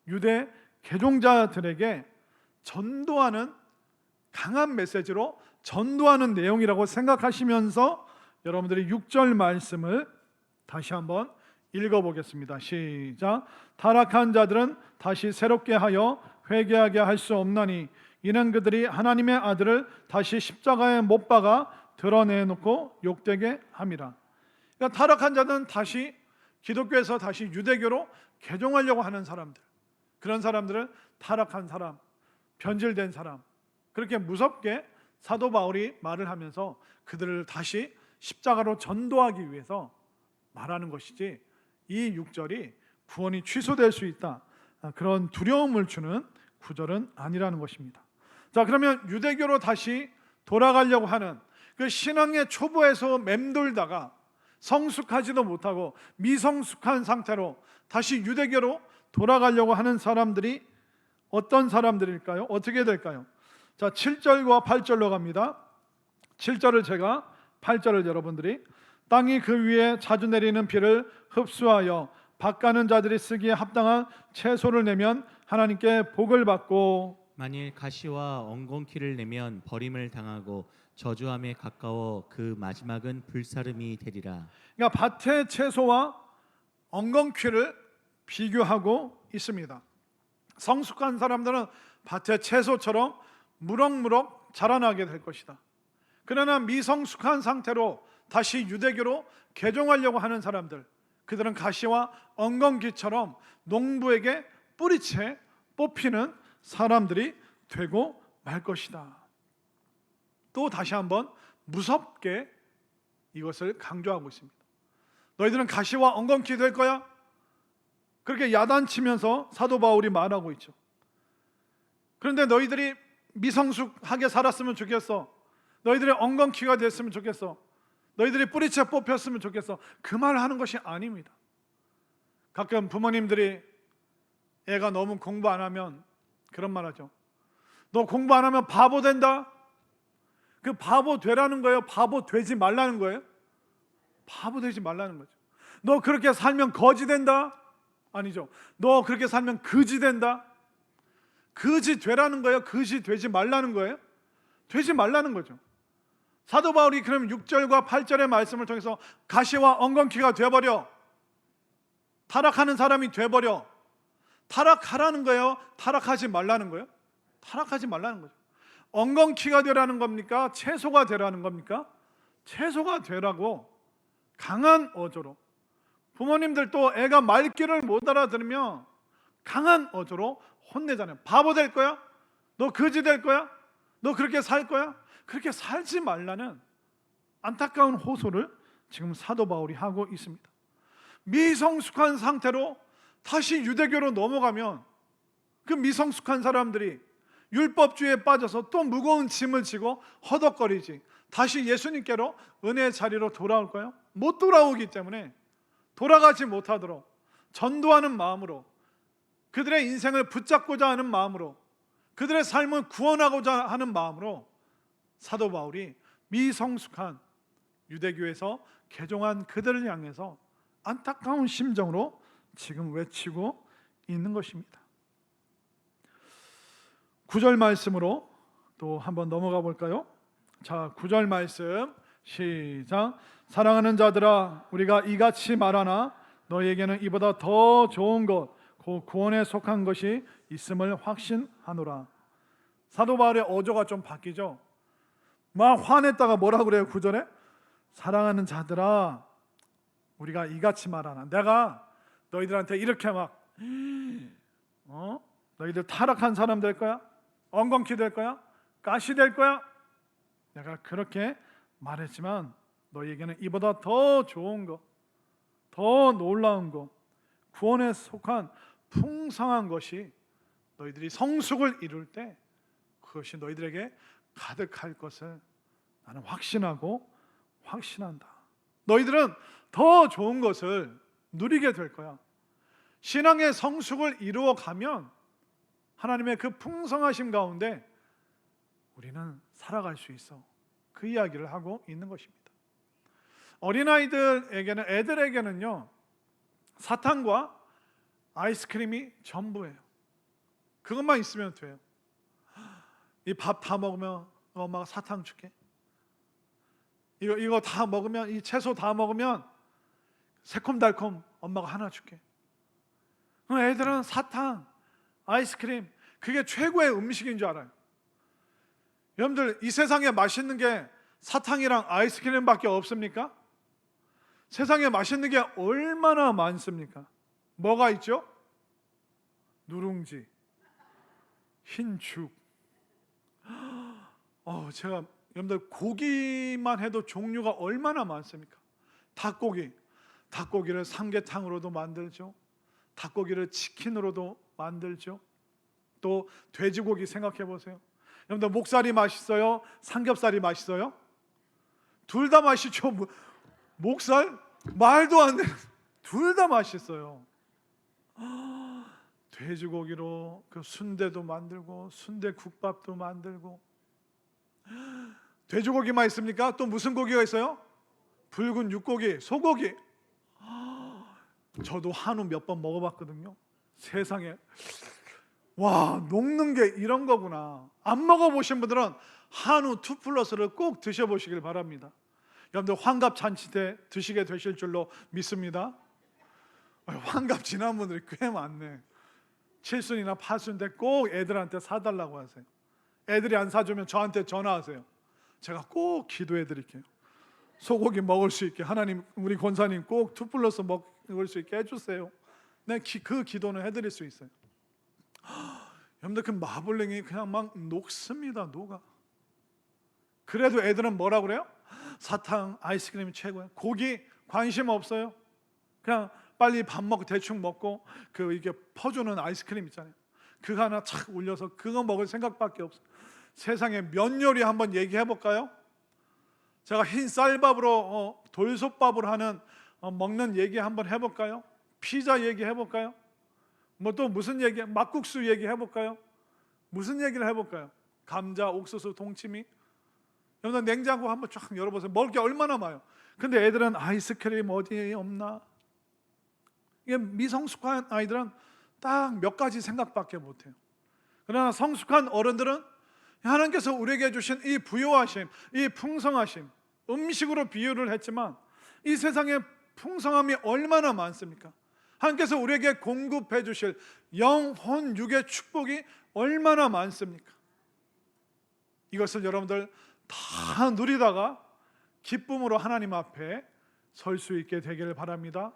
유대 개종자들에게 전도하는 강한 메시지로 전도하는 내용이라고 생각하시면서 여러분들이 6절 말씀을 다시 한번 읽어보겠습니다. 시작. 타락한 자들은 다시 새롭게 하여 회개하게 할 수 없나니 이는 그들이 하나님의 아들을 다시 십자가에 못 박아 드러내놓고 욕되게 함이라. 그러니까 타락한 자들은 다시 기독교에서 다시 유대교로 개종하려고 하는 사람들, 그런 사람들을 타락한 사람, 변질된 사람, 그렇게 무섭게 사도 바울이 말을 하면서 그들을 다시 십자가로 전도하기 위해서 말하는 것이지 이 6절이 구원이 취소될 수 있다, 그런 두려움을 주는 구절은 아니라는 것입니다. 자, 그러면 유대교로 다시 돌아가려고 하는 그 신앙의 초보에서 맴돌다가 성숙하지도 못하고 미성숙한 상태로 다시 유대교로 돌아가려고 하는 사람들이 어떤 사람들일까요? 어떻게 될까요? 자, 7절과 8절로 갑니다. 7절을 제가, 8절을 여러분들이 땅이 그 위에 자주 내리는 비를 흡수하여 밭가는 자들이 쓰기에 합당한 채소를 내면 하나님께 복을 받고 만일 가시와 엉겅퀴를 내면 버림을 당하고 저주함에 가까워 그 마지막은 불사름이 되리라. 그러니까 밭의 채소와 엉겅퀴를 비교하고 있습니다. 성숙한 사람들은 밭의 채소처럼 무럭무럭 자라나게 될 것이다. 그러나 미성숙한 상태로 다시 유대교로 개종하려고 하는 사람들, 그들은 가시와 엉겅퀴처럼 농부에게 뿌리채 뽑히는 사람들이 되고 말 것이다. 또 다시 한번 무섭게 이것을 강조하고 있습니다. 너희들은 가시와 엉겅퀴 될 거야? 그렇게 야단치면서 사도 바울이 말하고 있죠. 그런데 너희들이 미성숙하게 살았으면 좋겠어. 너희들이 엉겅퀴가 됐으면 좋겠어. 너희들이 뿌리채 뽑혔으면 좋겠어. 그 말을 하는 것이 아닙니다. 가끔 부모님들이 애가 너무 공부 안 하면 그런 말 하죠. 너 공부 안 하면 바보 된다. 그 바보 되라는 거예요? 바보 되지 말라는 거예요? 바보 되지 말라는 거죠. 너 그렇게 살면 거지 된다? 아니죠. 너 그렇게 살면 거지 된다? 거지 되라는 거예요? 거지 되지 말라는 거예요? 되지 말라는 거죠. 사도 바울이 그럼 6절과 8절의 말씀을 통해서 가시와 엉겅퀴가 되어버려, 타락하는 사람이 되어버려. 타락하라는 거예요? 타락하지 말라는 거예요? 타락하지 말라는 거죠. 엉겅퀴가 되라는 겁니까? 채소가 되라는 겁니까? 채소가 되라고 강한 어조로, 부모님들 또 애가 말귀를 못 알아들으면 강한 어조로 혼내잖아요. 바보 될 거야? 너 거지 될 거야? 너 그렇게 살 거야? 그렇게 살지 말라는 안타까운 호소를 지금 사도 바울이 하고 있습니다. 미성숙한 상태로 다시 유대교로 넘어가면 그 미성숙한 사람들이 율법주의에 빠져서 또 무거운 짐을 지고 허덕거리지 다시 예수님께로 은혜의 자리로 돌아올까요? 못 돌아오기 때문에 돌아가지 못하도록 전도하는 마음으로, 그들의 인생을 붙잡고자 하는 마음으로, 그들의 삶을 구원하고자 하는 마음으로 사도 바울이 미성숙한 유대교에서 개종한 그들을 향해서 안타까운 심정으로 지금 외치고 있는 것입니다. 9절 말씀으로 또 한번 넘어가 볼까요? 자, 9절 말씀 시작. 사랑하는 자들아, 우리가 이같이 말하나 너에게는 이보다 더 좋은 것, 곧 구원에 속한 것이 있음을 확신하노라. 사도 바울의 어조가 좀 바뀌죠. 막 화냈다가 뭐라 그래요? 9절에 사랑하는 자들아, 우리가 이같이 말하나, 내가 너희들한테 이렇게 막 너희들 타락한 사람 될 거야? 엉겅퀴 될 거야? 가시 될 거야? 내가 그렇게 말했지만 너희에게는 이보다 더 좋은 것, 더 놀라운 것, 구원에 속한 풍성한 것이 너희들이 성숙을 이룰 때 그것이 너희들에게 가득할 것을 나는 확신하고 확신한다. 너희들은 더 좋은 것을 누리게 될 거야. 신앙의 성숙을 이루어 가면 하나님의 그 풍성하심 가운데 우리는 살아갈 수 있어. 그 이야기를 하고 있는 것입니다. 어린아이들에게는, 애들에게는요, 사탕과 아이스크림이 전부예요. 그것만 있으면 돼요. 이 밥 다 먹으면 엄마가 사탕 줄게. 이거 다 먹으면, 이 채소 다 먹으면 새콤달콤 엄마가 하나 줄게. 애들은 사탕, 아이스크림, 그게 최고의 음식인 줄 알아요. 여러분들, 이 세상에 맛있는 게 사탕이랑 아이스크림밖에 없습니까? 세상에 맛있는 게 얼마나 많습니까? 뭐가 있죠? 누룽지, 흰죽. 제가 여러분들 고기만 해도 종류가 얼마나 많습니까? 닭고기를 삼계탕으로도 만들죠. 닭고기를 치킨으로도 만들죠. 또 돼지고기 생각해 보세요. 여러분들, 목살이 맛있어요? 삼겹살이 맛있어요? 둘 다 맛있죠. 목살? 말도 안 돼. 둘 다 맛있어요. 돼지고기로 그 순대도 만들고 순대국밥도 만들고. 돼지고기만 있습니까? 또 무슨 고기가 있어요? 붉은 육고기, 소고기. 저도 한우 몇 번 먹어봤거든요. 세상에, 와, 녹는 게 이런 거구나. 안 먹어보신 분들은 한우 2+를 꼭 드셔보시길 바랍니다. 여러분들, 환갑 잔치 때 드시게 되실 줄로 믿습니다. 환갑 지난 분들이 꽤 많네. 7순이나 8순 때 꼭 애들한테 사달라고 하세요. 애들이 안 사주면 저한테 전화하세요. 제가 꼭 기도해 드릴게요. 소고기 먹을 수 있게 하나님, 우리 권사님 꼭 2+ 먹을 수 있게 해주세요. 네, 그 기도는 해드릴 수 있어요. 여러분들, 그 마블링이 그냥 막 녹습니다. 녹아. 그래도 애들은 뭐라 그래요? 사탕, 아이스크림이 최고야. 고기 관심 없어요. 그냥 빨리 밥 먹고 대충 먹고 그 이게 퍼주는 아이스크림 있잖아요. 그거 하나 착 올려서 그거 먹을 생각밖에 없어요. 세상에 면 요리 한번 얘기해 볼까요? 제가 흰 쌀밥으로 돌솥밥을 하는 먹는 얘기 한번 해볼까요? 피자 얘기 해볼까요? 뭐 또 무슨 얘기? 막국수 얘기 해볼까요? 무슨 얘기를 해볼까요? 감자, 옥수수, 동치미. 여러분, 냉장고 한번 쫙 열어보세요. 먹을 게 얼마나 많아요. 근데 애들은 아이스크림 어디에 없나? 이게 미성숙한 아이들은 딱 몇 가지 생각밖에 못해요. 그러나 성숙한 어른들은 하나님께서 우리에게 주신 이 부요하심, 이 풍성하심, 음식으로 비유를 했지만 이 세상에 풍성함이 얼마나 많습니까? 하나님께서 우리에게 공급해 주실 영혼, 육의 축복이 얼마나 많습니까? 이것을 여러분들 다 누리다가 기쁨으로 하나님 앞에 설 수 있게 되기를 바랍니다.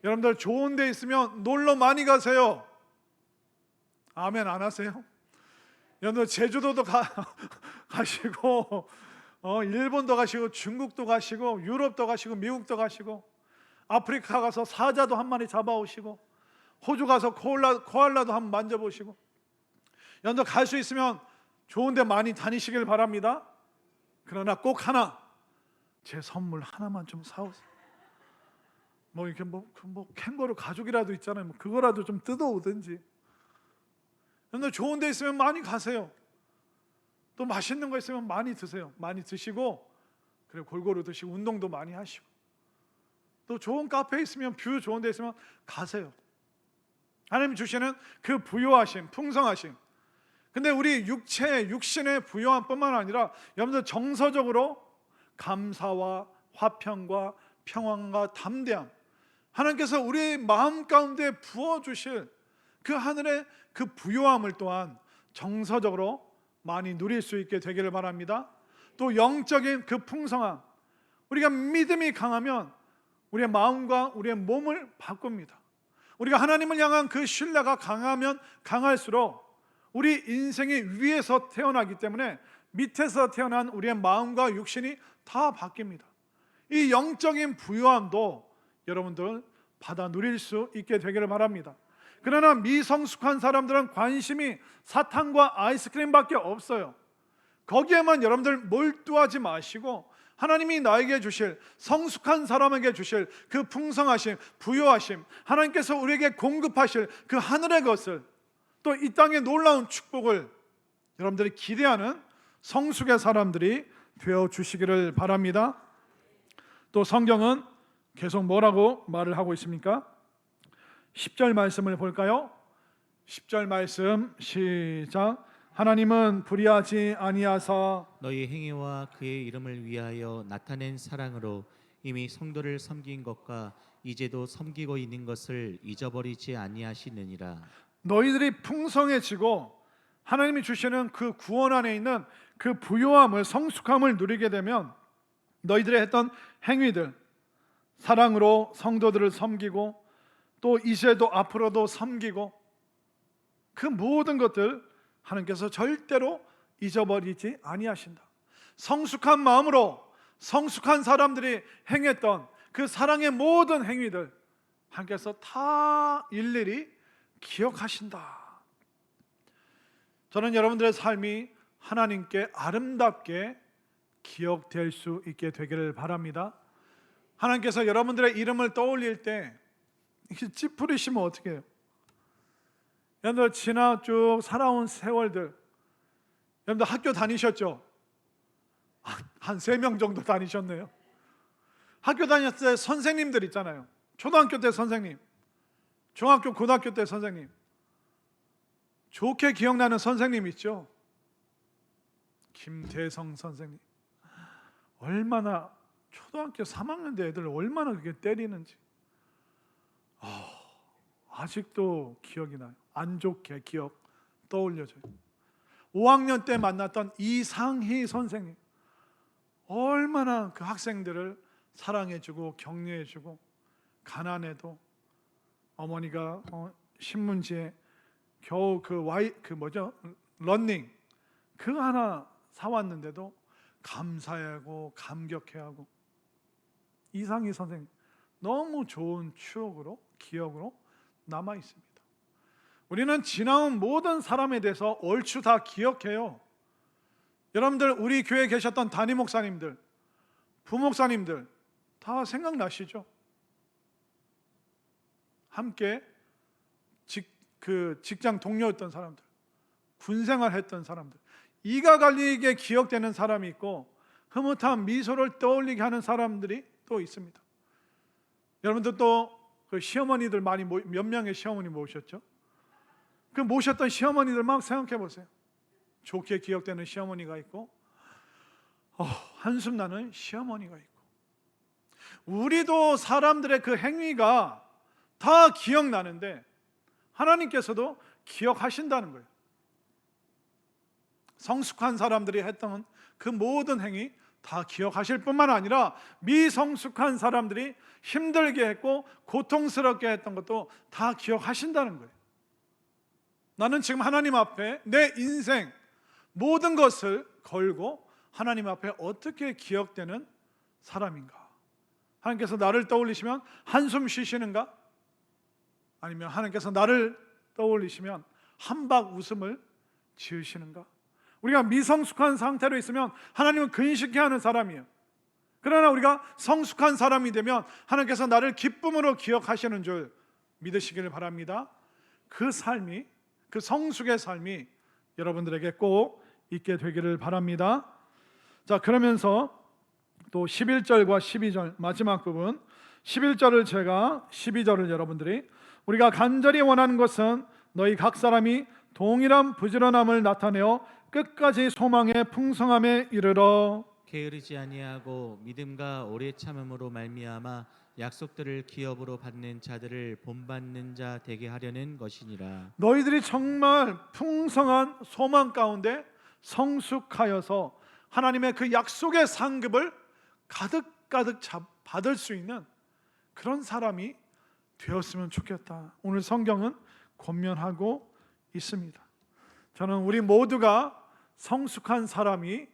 여러분들 좋은 데 있으면 놀러 많이 가세요. 아멘 안 하세요? 여러분들 제주도도 가시고 일본도 가시고 중국도 가시고 유럽도 가시고 미국도 가시고 아프리카 가서 사자도 한 마리 잡아오시고 호주 가서 코알라도 한번 만져보시고 여러분들 갈 수 있으면 좋은 데 많이 다니시길 바랍니다. 그러나 꼭 하나, 제 선물 하나만 좀 사오세요. 이렇게 캥거루 가죽이라도 있잖아요. 그거라도 좀 뜯어오든지. 여러분들 좋은 데 있으면 많이 가세요. 또 맛있는 거 있으면 많이 드세요. 많이 드시고 그리고 골고루 드시고 운동도 많이 하시고 또 좋은 카페 있으면 뷰 좋은 데 있으면 가세요. 하나님 주시는 그 부요하심, 풍성하심. 근데 우리 육신의 부요함뿐만 아니라 여러분들 정서적으로 감사와 화평과 평안과 담대함, 하나님께서 우리 마음 가운데 부어주실 그 하늘의 그 부요함을 또한 정서적으로 많이 누릴 수 있게 되기를 바랍니다. 또 영적인 그 풍성함, 우리가 믿음이 강하면 우리의 마음과 우리의 몸을 바꿉니다. 우리가 하나님을 향한 그 신뢰가 강하면 강할수록 우리 인생이 위에서 태어나기 때문에 밑에서 태어난 우리의 마음과 육신이 다 바뀝니다. 이 영적인 부요함도 여러분들 받아 누릴 수 있게 되기를 바랍니다. 그러나 미성숙한 사람들은 관심이 사탕과 아이스크림밖에 없어요. 거기에만 여러분들 몰두하지 마시고 하나님이 나에게 주실, 성숙한 사람에게 주실 그 풍성하심, 부요하심, 하나님께서 우리에게 공급하실 그 하늘의 것을, 또 이 땅의 놀라운 축복을 여러분들이 기대하는 성숙의 사람들이 되어 주시기를 바랍니다. 또 성경은 계속 뭐라고 말을 하고 있습니까? 10절 말씀을 볼까요? 10절 말씀 시작. 하나님은 불의하지 아니하사 너희 행위와 그의 이름을 위하여 나타낸 사랑으로 이미 성도를 섬긴 것과 이제도 섬기고 있는 것을 잊어버리지 아니하시느니라. 너희들이 풍성해지고 하나님이 주시는 그 구원 안에 있는 그 부요함을, 성숙함을 누리게 되면 너희들이 했던 행위들, 사랑으로 성도들을 섬기고 또 이제도 앞으로도 섬기고 그 모든 것들 하나님께서 절대로 잊어버리지 아니하신다. 성숙한 마음으로 성숙한 사람들이 행했던 그 사랑의 모든 행위들 하나님께서 다 일일이 기억하신다. 저는 여러분들의 삶이 하나님께 아름답게 기억될 수 있게 되기를 바랍니다. 하나님께서 여러분들의 이름을 떠올릴 때 이렇게 찌푸리시면 어떻게 해요? 여러분들 지나 쭉 살아온 세월들, 여러분들 학교 다니셨죠? 한 3명 정도 다니셨네요. 학교 다녔을 때 선생님들 있잖아요. 초등학교 때 선생님, 중학교, 고등학교 때 선생님, 좋게 기억나는 선생님 있죠? 김대성 선생님. 얼마나 초등학교 3학년 때 애들 얼마나 그렇게 때리는지 아직도 기억이 나요. 안 좋게 기억 떠올려져요. 5학년 때 만났던 이상희 선생님, 얼마나 그 학생들을 사랑해주고 격려해주고, 가난해도 어머니가 신문지에 겨우 런닝 그 하나 사왔는데도 감사해하고 감격해하고, 이상희 선생님 너무 좋은 추억으로, 기억으로 남아 있습니다. 우리는 지나온 모든 사람에 대해서 얼추 다 기억해요. 여러분들 우리 교회에 계셨던 담임 목사님들, 부목사님들 다 생각나시죠? 함께 직장 동료였던 사람들, 군생활 했던 사람들, 이가 갈리게 기억되는 사람이 있고 흐뭇한 미소를 떠올리게 하는 사람들이 또 있습니다. 여러분들 또 그 시어머니들 몇 명의 시어머니 모셨죠? 그 모셨던 시어머니들만 생각해 보세요. 좋게 기억되는 시어머니가 있고 한숨 나는 시어머니가 있고, 우리도 사람들의 그 행위가 다 기억나는데 하나님께서도 기억하신다는 거예요. 성숙한 사람들이 했던 그 모든 행위 다 기억하실 뿐만 아니라 미성숙한 사람들이 힘들게 했고 고통스럽게 했던 것도 다 기억하신다는 거예요. 나는 지금 하나님 앞에 내 인생 모든 것을 걸고 하나님 앞에 어떻게 기억되는 사람인가? 하나님께서 나를 떠올리시면 한숨 쉬시는가? 아니면 하나님께서 나를 떠올리시면 한박 웃음을 지으시는가? 우리가 미성숙한 상태로 있으면 하나님은 근심해하는 사람이에요. 그러나 우리가 성숙한 사람이 되면 하나님께서 나를 기쁨으로 기억하시는 줄 믿으시기를 바랍니다. 그 삶이, 그 성숙의 삶이 여러분들에게 꼭 있게 되기를 바랍니다. 자, 그러면서 또 11절과 12절 마지막 부분 11절을 제가 12절을 여러분들이 우리가 간절히 원하는 것은 너희 각 사람이 동일한 부지런함을 나타내어 끝까지 소망의 풍성함에 이르러 게으르지 아니하고 믿음과 오래 참음으로 말미암아 약속들을 기업으로 받는 자들을 본받는 자 되게 하려는 것이니라. 너희들이 정말 풍성한 소망 가운데 성숙하여서 하나님의 그 약속의 상급을 가득가득 받을 수 있는 그런 사람이 되었으면 좋겠다. 오늘 성경은 권면하고 있습니다. 저는 우리 모두가 성숙한 사람이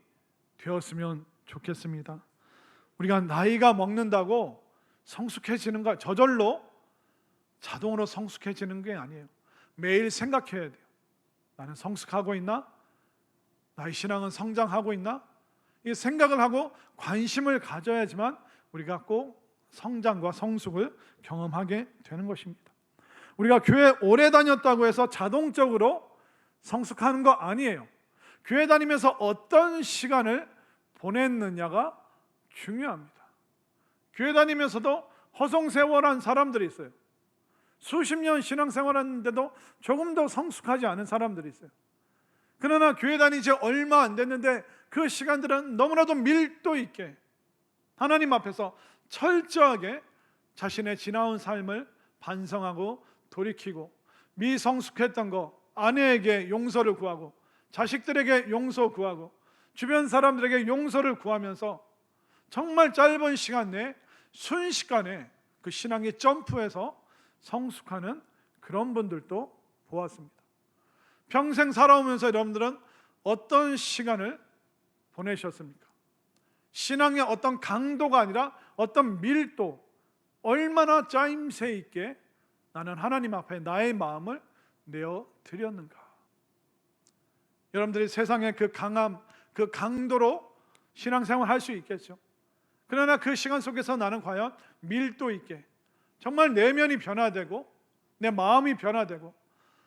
되었으면 좋겠습니다. 우리가 나이가 먹는다고 성숙해지는 거 저절로 자동으로 성숙해지는 게 아니에요. 매일 생각해야 돼요. 나는 성숙하고 있나? 나의 신앙은 성장하고 있나? 이 생각을 하고 관심을 가져야지만 우리가 꼭 성장과 성숙을 경험하게 되는 것입니다. 우리가 교회 오래 다녔다고 해서 자동적으로 성숙하는 거 아니에요. 교회 다니면서 어떤 시간을 보냈느냐가 중요합니다. 교회 다니면서도 허송세월한 사람들이 있어요. 수십 년 신앙생활하는데도 조금 더 성숙하지 않은 사람들이 있어요. 그러나 교회 다니지 얼마 안 됐는데 그 시간들은 너무나도 밀도 있게 하나님 앞에서 철저하게 자신의 지나온 삶을 반성하고 돌이키고 미성숙했던 거 아내에게 용서를 구하고 자식들에게 용서 구하고 주변 사람들에게 용서를 구하면서 정말 짧은 시간 내에 순식간에 그 신앙이 점프해서 성숙하는 그런 분들도 보았습니다. 평생 살아오면서 여러분들은 어떤 시간을 보내셨습니까? 신앙의 어떤 강도가 아니라 어떤 밀도, 얼마나 짜임새 있게 나는 하나님 앞에 나의 마음을 내어 드렸는가? 여러분들이 세상의 그 강함, 그 강도로 신앙생활 할 수 있겠죠. 그러나 그 시간 속에서 나는 과연 밀도 있게 정말 내면이 변화되고 내 마음이 변화되고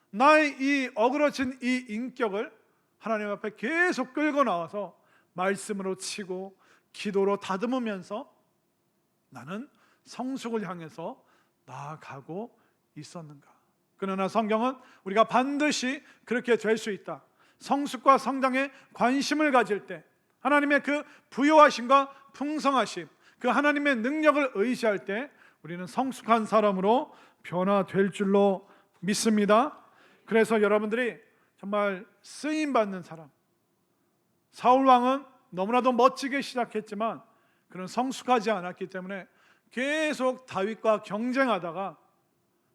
나의 이 어그러진 이 인격을 하나님 앞에 계속 끌고 나와서 말씀으로 치고 기도로 다듬으면서 나는 성숙을 향해서 나아가고 있었는가? 그러나 성경은 우리가 반드시 그렇게 될 수 있다. 성숙과 성장에 관심을 가질 때 하나님의 그 부요하심과 풍성하심, 그 하나님의 능력을 의지할 때 우리는 성숙한 사람으로 변화될 줄로 믿습니다. 그래서 여러분들이 정말 쓰임받는 사람, 사울 왕은 너무나도 멋지게 시작했지만 그는 성숙하지 않았기 때문에 계속 다윗과 경쟁하다가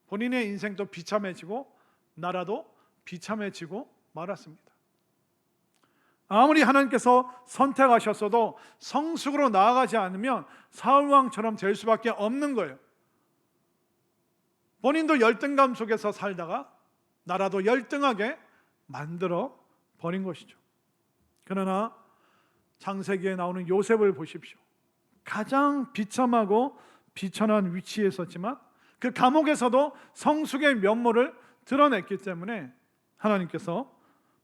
본인의 인생도 비참해지고 나라도 비참해지고 말았습니다. 아무리 하나님께서 선택하셨어도 성숙으로 나아가지 않으면 사울왕처럼 될 수밖에 없는 거예요. 본인도 열등감 속에서 살다가 나라도 열등하게 만들어 버린 것이죠. 그러나 창세기에 나오는 요셉을 보십시오. 가장 비참하고 비천한 위치에 있었지만 그 감옥에서도 성숙의 면모를 드러냈기 때문에 하나님께서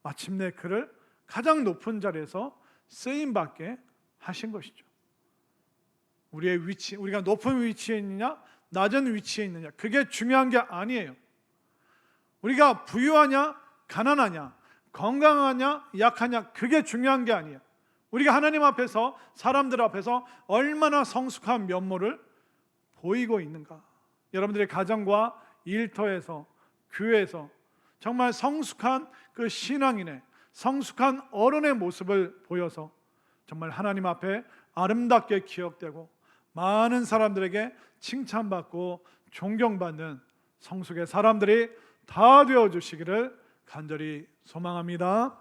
마침내 그를 가장 높은 자리에서 쓰임받게 하신 것이죠. 우리의 위치, 우리가 높은 위치에 있느냐 낮은 위치에 있느냐 그게 중요한 게 아니에요. 우리가 부유하냐 가난하냐 건강하냐 약하냐 그게 중요한 게 아니에요. 우리가 하나님 앞에서 사람들 앞에서 얼마나 성숙한 면모를 보이고 있는가. 여러분들의 가정과 일터에서 교회에서 정말 성숙한 그 신앙인의 성숙한 어른의 모습을 보여서 정말 하나님 앞에 아름답게 기억되고 많은 사람들에게 칭찬받고 존경받는 성숙의 사람들이 다 되어 주시기를 간절히 소망합니다.